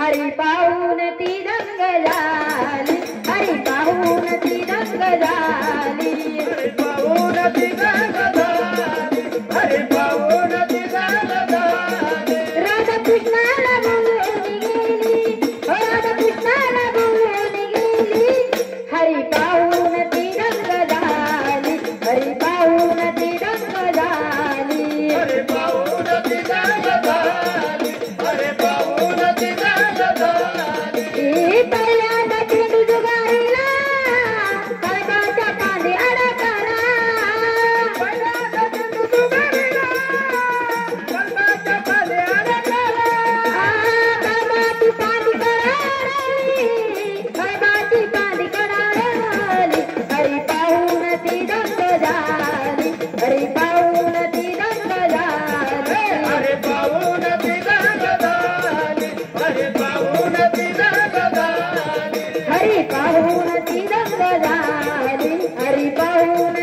हरी पाहून ती दंग झाली, हरी पाहून ती दंग झाली, हरी पाहून ती दंग झाली, हरी पाहून ती दंग झाली. राधा कृष्णाला बोलून गेली, राधा कृष्णाला बोलून गेली, हरी पाहून ती दंग झाली, हरी पाहून ती दंग झाली, हरी पाहून ती दंग झाली, हरी पाहून ती दंग झाली. पहिल्यांदा चेंडू जुगारीला कळबाच्या पांदी अडकला, पहिल्यांदा चेंडू जुगारीला कळबाच्या पांदी अडकला. कळबाची पांदी कडाळली, कळबाची पांदी कडाळली, हरी पाहून ती दंग झाली, हरी पाहून ती दंग झाली, हरी पाहून ती दंग झाली, हरी पाहून ती दंग झाली. हरी पाहून ती दंग झाली, हरी पाहून